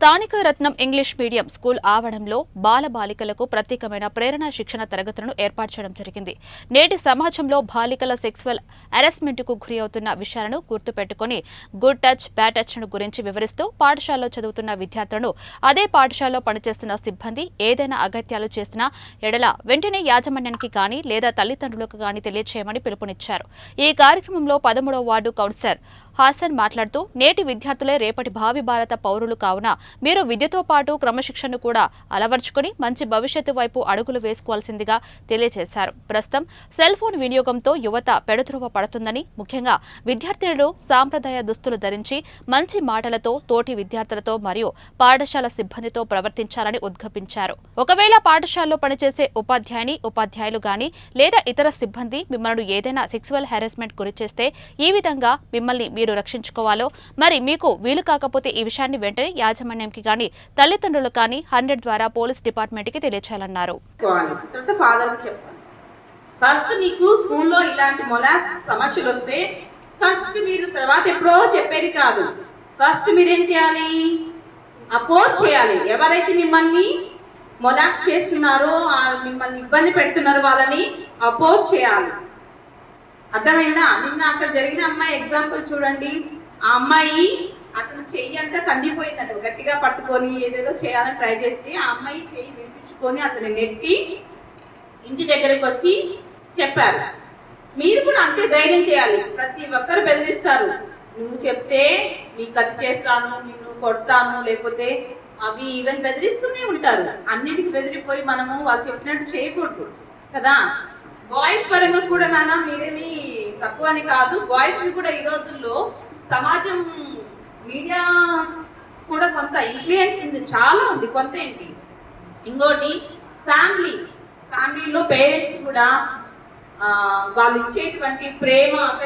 స్థానిక రత్నం English medium school ఆవరణంలో బాలబాలికలకు ప్రత్యేకమైన ప్రేరణ శిక్షణ తరగతులను ఏర్పాటు చేయడం జరిగింది. నేటి సమాజంలో బాలికల సెక్సువల్ హెరాస్మెంట్కు గురి అవుతున్న విషయాలను గుర్తుపెట్టుకుని గుడ్ టచ్, బ్యాడ్ టచ్ను గురించి వివరిస్తూ పాఠశాలలో చదువుతున్న విద్యార్థులను, అదే పాఠశాలలో పనిచేస్తున్న సిబ్బంది ఏదైనా అగత్యాలు చేసినా ఎడల వెంటనే యాజమాన్యానికి కానీ లేదా తల్లిదండ్రులకు కానీ తెలియచేయమని పిలుపునిచ్చారు. ఈ కార్యక్రమంలో 13వ వార్డు కౌన్సిలర్ హాసన్ మాట్లాడుతూ, నేటి విద్యార్థులే రేపటి భావి భారత పౌరులు కావున మీరు విద్యతో పాటు క్రమశిక్షణను కూడా అలవర్చుకుని మంచి భవిష్యత్తు వైపు అడుగులు వేసుకోవాల్సిందిగా తెలియజేశారు. ప్రస్తుతం సెల్ ఫోన్ వినియోగంతో యువత పెడత్రోవ పడుతుందని, ముఖ్యంగా విద్యార్థినులు సాంప్రదాయ దుస్తులు ధరించి మంచి మాటలతో తోటి విద్యార్థులతో మరియు పాఠశాల సిబ్బందితో ప్రవర్తించాలని ఉద్ఘాటించారు. ఒకవేళ పాఠశాలలో పనిచేసే ఉపాధ్యాయులు గాని లేదా ఇతర సిబ్బంది మిమ్మల్ని ఏదైనా సెక్సువల్ హెరాస్మెంట్ గురి చేస్తే ఈ విధంగా మిమ్మల్ని మీరు రక్షించుకోవాలో, మరి మీకు వీలు కాకపోతే ఈ విషయాన్ని వెంటనే యాజమాన్యంకి కానీ తల్లిదండ్రులకు కానీ 100 ద్వారా పోలీస్ డిపార్ట్మెంట్కి తెలియచేయాలన్నారు. ఫస్ట్ నీకు స్కూల్లో ఇలాంటి మొలాస్ సమస్యలు వస్తే ఫస్ట్ మీరు తర్వాత ఎప్పుడో చెప్పేది కాదు. ఫస్ట్ మీరేం చేయాలి? అపోజ్ చేయాలి. ఎవరైతే మిమ్మల్ని మొలాస్ చేస్తున్నారో, మిమ్మల్ని ఇబ్బంది పెడుతున్నారో వాళ్ళని అపోజ్ చేయాలి. అర్థమైందా? నిన్న అక్కడ జరిగిన అమ్మాయి ఎగ్జాంపుల్ చూడండి. ఆ అమ్మాయి అతను చెయ్యి అంతా కందిపోయిందట, గట్టిగా పట్టుకొని ఏదేదో చేయాలని ట్రై చేస్తే ఆ అమ్మాయి చెయ్యి వినిపించుకొని అతని నెట్టి ఇంటి దగ్గరికి వచ్చి చెప్పారు. మీరు కూడా అంతే ధైర్యం చేయాలి. ప్రతి ఒక్కరు బెదిరిస్తారు. నువ్వు చెప్తే నీ కత్తి చేస్తాను, నిన్ను కొడతాను, లేకపోతే అవి ఈవెన్ బెదిరిస్తూనే ఉంటారు. అన్నిటికి బెదిరిపోయి మనము వాళ్ళు చెప్పినట్టు చేయకూడదు కదా. బాయ్స్ పరంగా కూడా నాన్న మీరేమి తక్కువ అని కాదు. బాయ్స్ ని కూడా ఈ రోజుల్లో సమాజం, మీడియా కూడా కొంత ఇన్ఫ్లుయెన్స్ ఉంది, చాలా ఉంది. కొంత ఏంటి, ఇంకోటి ఫ్యామిలీలో పేరెంట్స్ కూడా వాళ్ళు ఇచ్చేటువంటి ప్రేమ